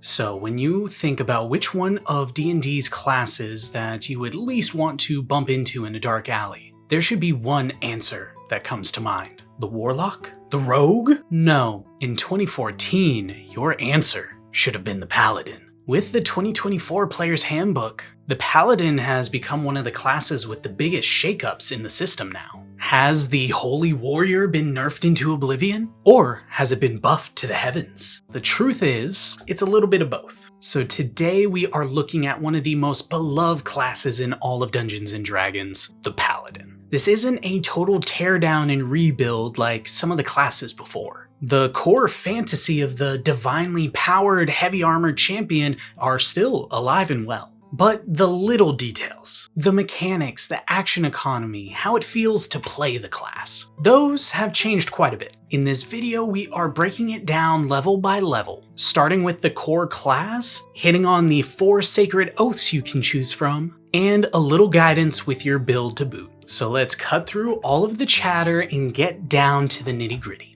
So when you think about which one of D&D's classes that you would least want to bump into in a dark alley, there should be one answer that comes to mind. The Warlock? The Rogue? No. In 2014, your answer should have been the Paladin. With the 2024 Player's Handbook, the Paladin has become one of the classes with the biggest shakeups in the system now. Has the Holy Warrior been nerfed into oblivion? Or has it been buffed to the heavens? The truth is, it's a little bit of both. So today we are looking at one of the most beloved classes in all of Dungeons & Dragons, the Paladin. This isn't a total teardown and rebuild like some of the classes before. The core fantasy of the divinely powered heavy armored champion are still alive and well. But the little details, the mechanics, the action economy, how it feels to play the class, those have changed quite a bit. In this video, we are breaking it down level by level, starting with the core class, hitting on the 4 sacred oaths you can choose from, and a little guidance with your build to boot. So let's cut through all of the chatter and get down to the nitty-gritty.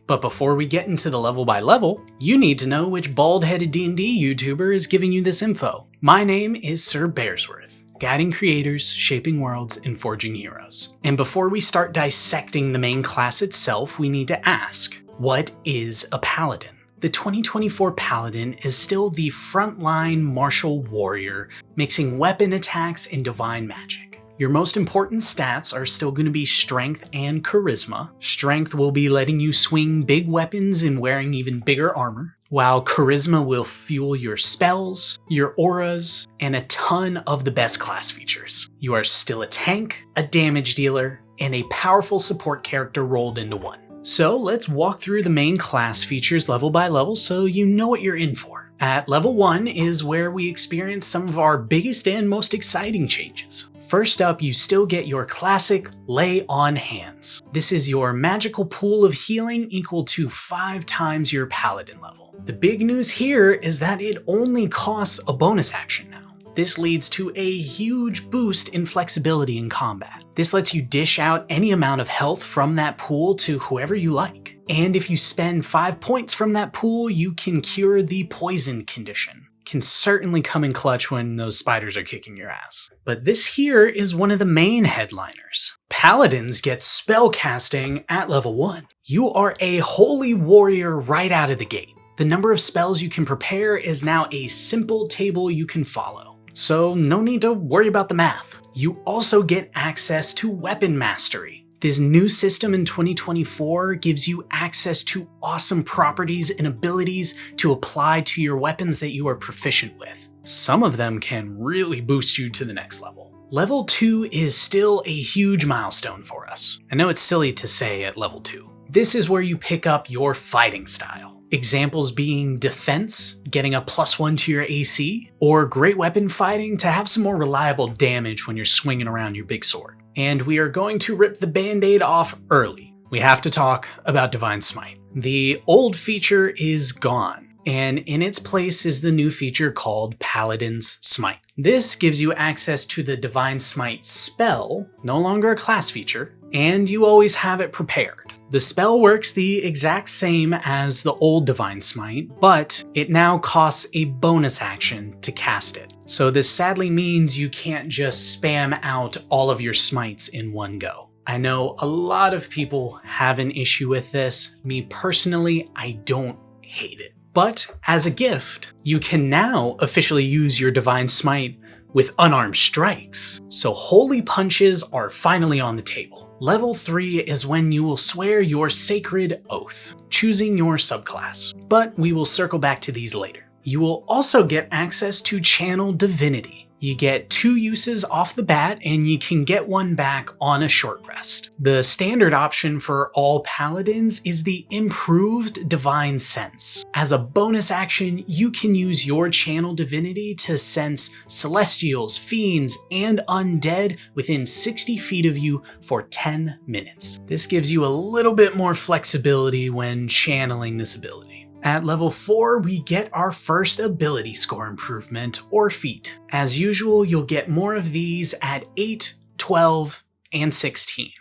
But before we get into the level by level, you need to know which bald-headed D&D YouTuber is giving you this info. My name is Sir Bearsworth, guiding creators, shaping worlds, and forging heroes. And before we start dissecting the main class itself, we need to ask, what is a Paladin? The 2024 Paladin is still the frontline martial warrior, mixing weapon attacks and divine magic. Your most important stats are still going to be strength and charisma. Strength will be letting you swing big weapons and wearing even bigger armor, while charisma will fuel your spells, your auras, and a ton of the best class features. You are still a tank, a damage dealer, and a powerful support character rolled into one. So let's walk through the main class features level by level so you know what you're in for. At level 1 is where we experience some of our biggest and most exciting changes. First up, you still get your classic Lay on Hands. This is your magical pool of healing equal to 5 times your Paladin level. The big news here is that it only costs a bonus action now. This leads to a huge boost in flexibility in combat. This lets you dish out any amount of health from that pool to whoever you like. And if you spend 5 points from that pool, you can cure the poison condition. Can certainly come in clutch when those spiders are kicking your ass. But this here is one of the main headliners. Paladins get spellcasting at level 1. You are a holy warrior right out of the gate. The number of spells you can prepare is now a simple table you can follow. So no need to worry about the math. You also get access to weapon mastery. This new system in 2024 gives you access to awesome properties and abilities to apply to your weapons that you are proficient with. Some of them can really boost you to the next level. Level 2 is still a huge milestone for us. I know it's silly to say at level 2. This is where you pick up your fighting style. Examples being defense, getting a +1 to your AC, or great weapon fighting to have some more reliable damage when you're swinging around your big sword. And we are going to rip the band-aid off early. We have to talk about Divine Smite. The old feature is gone, and in its place is the new feature called Paladin's Smite. This gives you access to the Divine Smite spell, no longer a class feature, and you always have it prepared. The spell works the exact same as the old Divine Smite, but it now costs a bonus action to cast it. So this sadly means you can't just spam out all of your smites in one go. I know a lot of people have an issue with this. Me personally, I don't hate it. But as a gift, you can now officially use your Divine Smite with unarmed strikes. So holy punches are finally on the table. Level 3 is when you will swear your sacred oath, choosing your subclass. But we will circle back to these later. You will also get access to Channel Divinity. You get 2 uses off the bat, and you can get one back on a short rest. The standard option for all paladins is the improved Divine Sense. As a bonus action, you can use your Channel Divinity to sense celestials, fiends, and undead within 60 feet of you for 10 minutes. This gives you a little bit more flexibility when channeling this ability. At level 4, we get our first ability score improvement, or feat. As usual, you'll get more of these at 8, 12, and 16.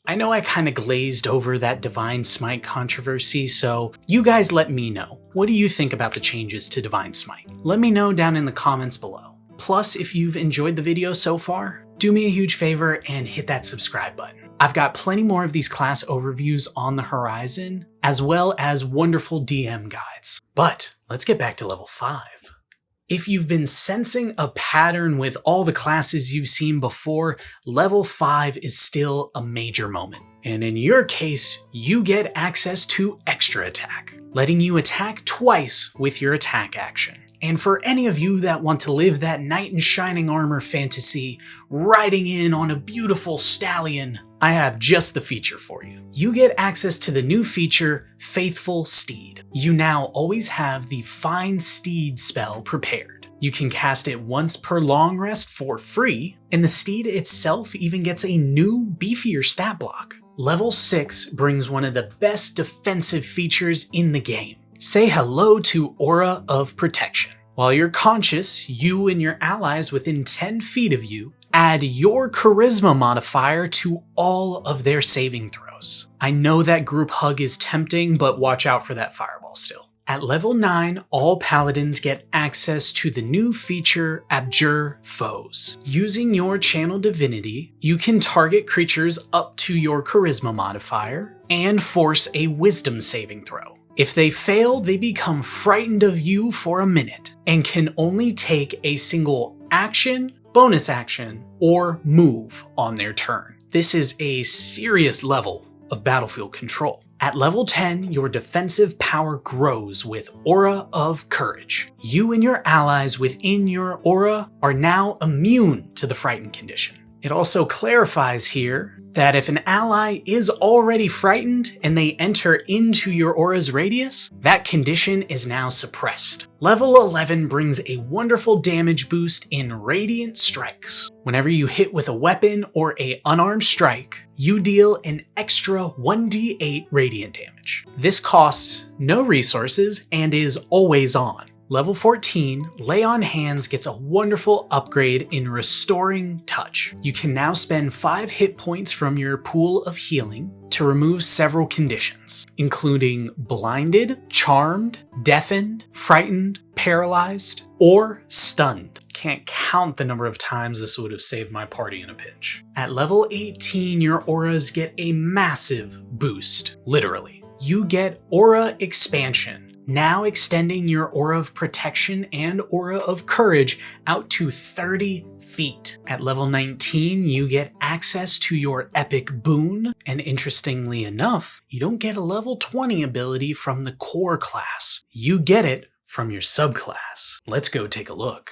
I know I kinda glazed over that Divine Smite controversy, so you guys let me know. What do you think about the changes to Divine Smite? Let me know down in the comments below. Plus, if you've enjoyed the video so far, do me a huge favor and hit that subscribe button. I've got plenty more of these class overviews on the horizon, as well as wonderful DM guides. But let's get back to level 5. If you've been sensing a pattern with all the classes you've seen before, level 5 is still a major moment. And in your case, you get access to extra attack, letting you attack twice with your attack action. And for any of you that want to live that knight in shining armor fantasy, riding in on a beautiful stallion, I have just the feature for you. You get access to the new feature, Faithful Steed. You now always have the Find Steed spell prepared. You can cast it once per long rest for free, and the steed itself even gets a new, beefier stat block. Level 6 brings one of the best defensive features in the game. Say hello to Aura of Protection. While you're conscious, you and your allies within 10 feet of you add your charisma modifier to all of their saving throws. I know that group hug is tempting, but watch out for that fireball still. At level 9, all paladins get access to the new feature Abjure Foes. Using your channel divinity, you can target creatures up to your charisma modifier and force a wisdom saving throw. If they fail, they become frightened of you for a minute and can only take a single action, bonus action, or move on their turn. This is a serious level of battlefield control. At level 10, your defensive power grows with Aura of Courage. You and your allies within your aura are now immune to the frightened condition. It also clarifies here that if an ally is already frightened and they enter into your aura's radius, that condition is now suppressed. Level 11 brings a wonderful damage boost in Radiant Strikes. Whenever you hit with a weapon or an unarmed strike, you deal an extra 1d8 radiant damage. This costs no resources and is always on. Level 14, Lay on Hands gets a wonderful upgrade in Restoring Touch. You can now spend 5 hit points from your pool of healing to remove several conditions, including blinded, charmed, deafened, frightened, paralyzed, or stunned. Can't count the number of times this would have saved my party in a pinch. At level 18, your auras get a massive boost, literally. You get Aura Expansion, now extending your Aura of Protection and Aura of Courage out to 30 feet. At level 19, you get access to your Epic Boon, and interestingly enough, you don't get a level 20 ability from the core class. You get it from your subclass. Let's go take a look.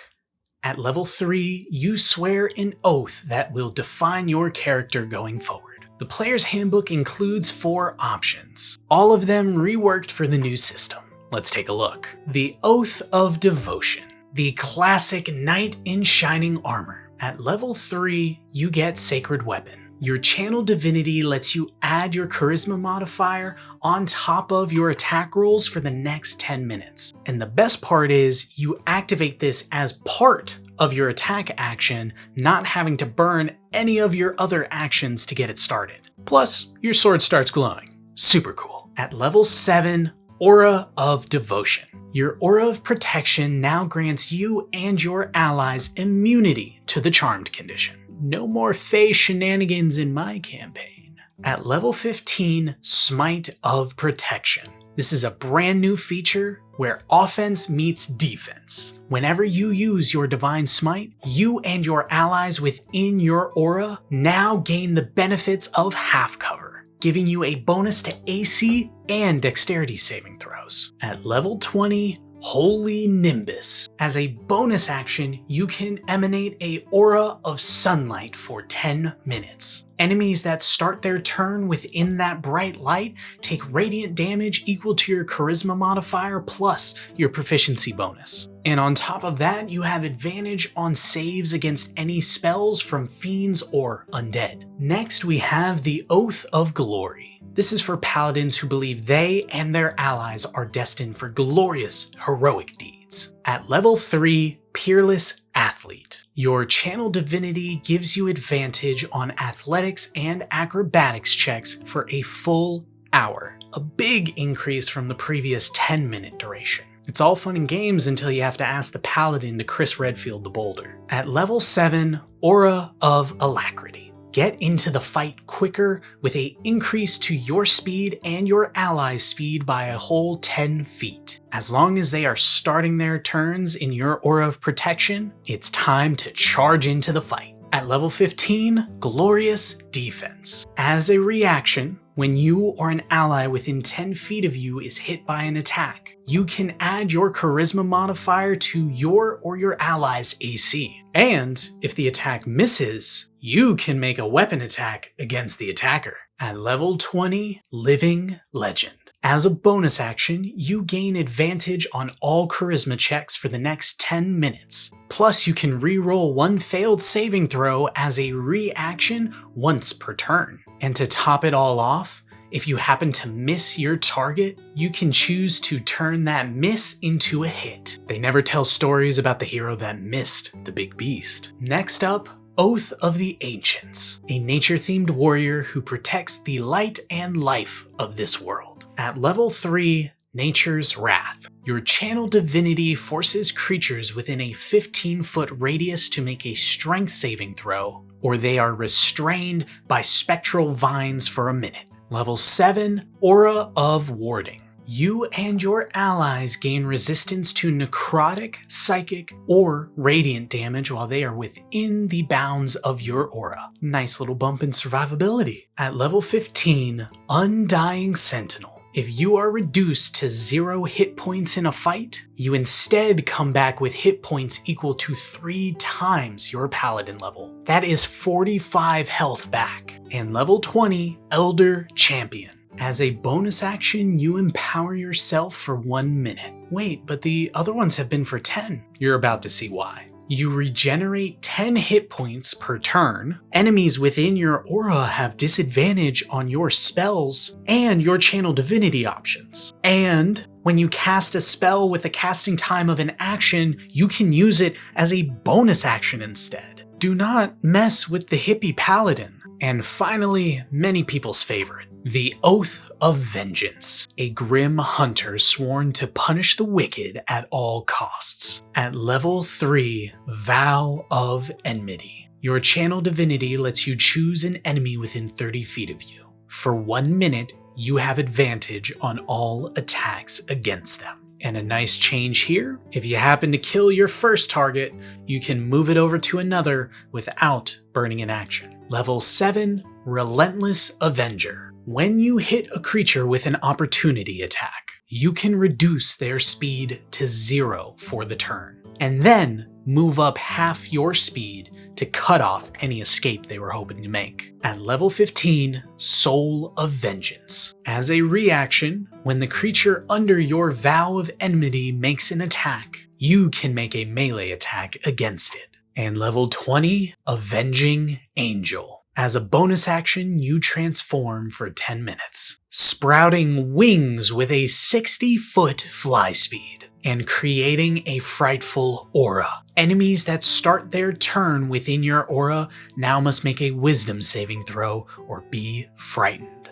At level 3, you swear an oath that will define your character going forward. The player's handbook includes 4 options, all of them reworked for the new system. Let's take a look. The Oath of Devotion, the classic knight in shining armor. At level 3, you get Sacred Weapon. Your channel divinity lets you add your charisma modifier on top of your attack rolls for the next 10 minutes. And the best part is you activate this as part of your attack action, not having to burn any of your other actions to get it started. Plus, your sword starts glowing. Super cool. At level 7, Aura of Devotion. Your Aura of Protection now grants you and your allies immunity to the charmed condition. No more Fae shenanigans in my campaign. At level 15, Smite of Protection. This is a brand new feature where offense meets defense. Whenever you use your Divine Smite, you and your allies within your aura now gain the benefits of half cover, giving you a bonus to AC and dexterity saving throws. At level 20, Holy Nimbus. As a bonus action, you can emanate a aura of sunlight for 10 minutes. Enemies that start their turn within that bright light take radiant damage equal to your charisma modifier plus your proficiency bonus. And on top of that, you have advantage on saves against any spells from fiends or undead. Next, we have the Oath of Glory. This is for paladins who believe they and their allies are destined for glorious, heroic deeds. At level 3, Peerless Athlete. Your channel divinity gives you advantage on athletics and acrobatics checks for a full hour, a big increase from the previous 10-minute duration. It's all fun and games until you have to ask the Paladin to Chris Redfield the boulder. At level 7, Aura of Alacrity. Get into the fight quicker with an increase to your speed and your allies' speed by a whole 10 feet. As long as they are starting their turns in your Aura of Protection, it's time to charge into the fight. At level 15, Glorious Defense. As a reaction, when you or an ally within 10 feet of you is hit by an attack, you can add your Charisma modifier to your or your ally's AC. And if the attack misses, you can make a weapon attack against the attacker. At level 20, Living Legend. As a bonus action, you gain advantage on all charisma checks for the next 10 minutes. Plus, you can reroll one failed saving throw as a reaction once per turn. And to top it all off, if you happen to miss your target, you can choose to turn that miss into a hit. They never tell stories about the hero that missed the big beast. Next up, Oath of the Ancients, a nature-themed warrior who protects the light and life of this world. At level 3, Nature's Wrath. Your channel divinity forces creatures within a 15-foot radius to make a strength saving throw, or they are restrained by spectral vines for a minute. Level 7, Aura of Warding. You and your allies gain resistance to necrotic, psychic, or radiant damage while they are within the bounds of your aura. Nice little bump in survivability. At level 15, Undying Sentinel. If you are reduced to 0 hit points in a fight, you instead come back with hit points equal to 3 times your paladin level. That is 45 health back. And level 20, Elder Champion. As a bonus action, you empower yourself for 1 minute. Wait, but the other ones have been for 10. You're about to see why. You regenerate 10 hit points per turn. Enemies within your aura have disadvantage on your spells and your channel divinity options. And when you cast a spell with a casting time of an action, you can use it as a bonus action instead. Do not mess with the hippie paladin. And finally, many people's favorite, the Oath of Vengeance, a grim hunter sworn to punish the wicked at all costs. At level 3, Vow of Enmity. Your channel divinity lets you choose an enemy within 30 feet of you. For 1 minute, you have advantage on all attacks against them. And a nice change here, if you happen to kill your first target, you can move it over to another without burning an action. Level 7, Relentless Avenger. When you hit a creature with an opportunity attack, you can reduce their speed to 0 for the turn, and then move up half your speed to cut off any escape they were hoping to make. At level 15, Soul of Vengeance. As a reaction, when the creature under your Vow of Enmity makes an attack, you can make a melee attack against it. And level 20, Avenging Angel. As a bonus action, you transform for 10 minutes, sprouting wings with a 60-foot fly speed and creating a frightful aura. Enemies that start their turn within your aura now must make a wisdom saving throw or be frightened.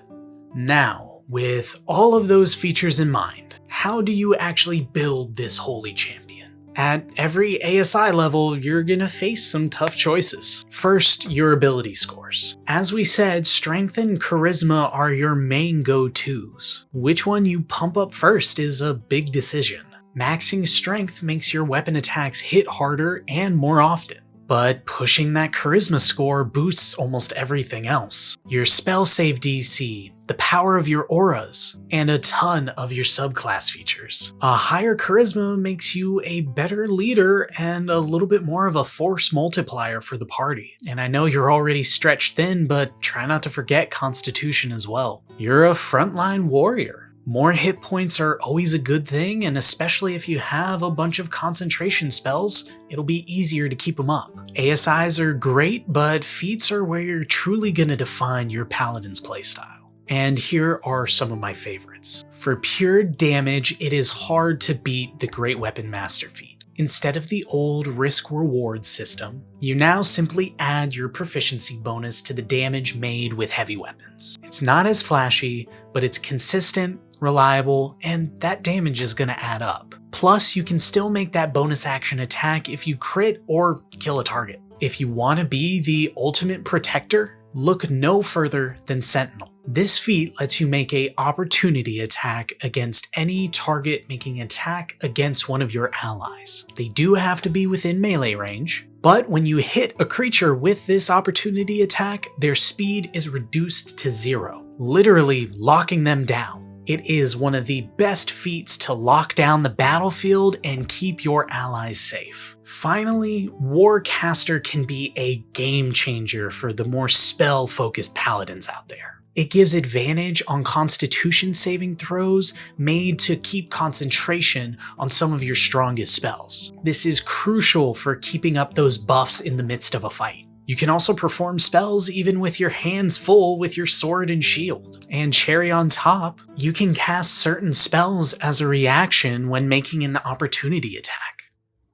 Now, with all of those features in mind, how do you actually build this holy champion? At every ASI level, you're gonna face some tough choices. First, your ability scores. As we said, strength and charisma are your main go-tos. Which one you pump up first is a big decision. Maxing strength makes your weapon attacks hit harder and more often, but pushing that charisma score boosts almost everything else. Your spell save DC, the power of your auras, and a ton of your subclass features. A higher charisma makes you a better leader and a little bit more of a force multiplier for the party. And I know you're already stretched thin, but try not to forget Constitution as well. You're a frontline warrior. More hit points are always a good thing, and especially if you have a bunch of concentration spells, it'll be easier to keep them up. ASIs are great, but feats are where you're truly gonna define your paladin's playstyle. And here are some of my favorites. For pure damage, it is hard to beat the Great Weapon Master feat. Instead of the old risk-reward system, you now simply add your proficiency bonus to the damage made with heavy weapons. It's not as flashy, but it's consistent, reliable, and that damage is going to add up. Plus, you can still make that bonus action attack if you crit or kill a target. If you want to be the ultimate protector, look no further than Sentinel. This feat lets you make an opportunity attack against any target making an attack against one of your allies. They do have to be within melee range, but when you hit a creature with this opportunity attack, their speed is reduced to 0, literally locking them down. It is one of the best feats to lock down the battlefield and keep your allies safe. Finally, Warcaster can be a game changer for the more spell-focused paladins out there. It gives advantage on Constitution saving throws made to keep concentration on some of your strongest spells. This is crucial for keeping up those buffs in the midst of a fight. You can also perform spells even with your hands full with your sword and shield. And cherry on top, you can cast certain spells as a reaction when making an opportunity attack.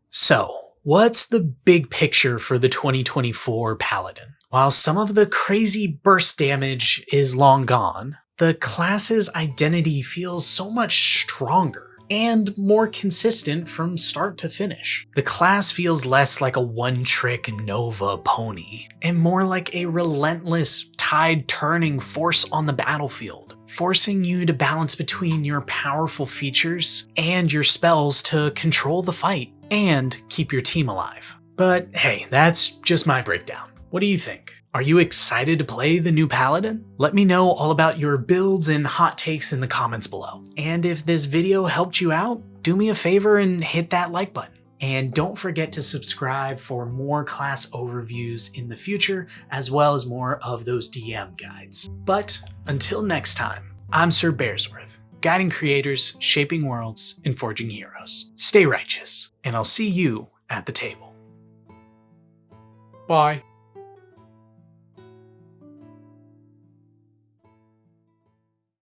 So, what's the big picture for the 2024 Paladin? While some of the crazy burst damage is long gone, the class's identity feels so much stronger and more consistent from start to finish. The class feels less like a one-trick Nova pony, and more like a relentless, tide-turning force on the battlefield, forcing you to balance between your powerful features and your spells to control the fight and keep your team alive. But hey, that's just my breakdown. What do you think? Are you excited to play the new Paladin? Let me know all about your builds and hot takes in the comments below. And if this video helped you out, do me a favor and hit that like button. And don't forget to subscribe for more class overviews in the future, as well as more of those DM guides. But until next time, I'm Sir Bearsworth, guiding creators, shaping worlds, and forging heroes. Stay righteous, and I'll see you at the table. Bye.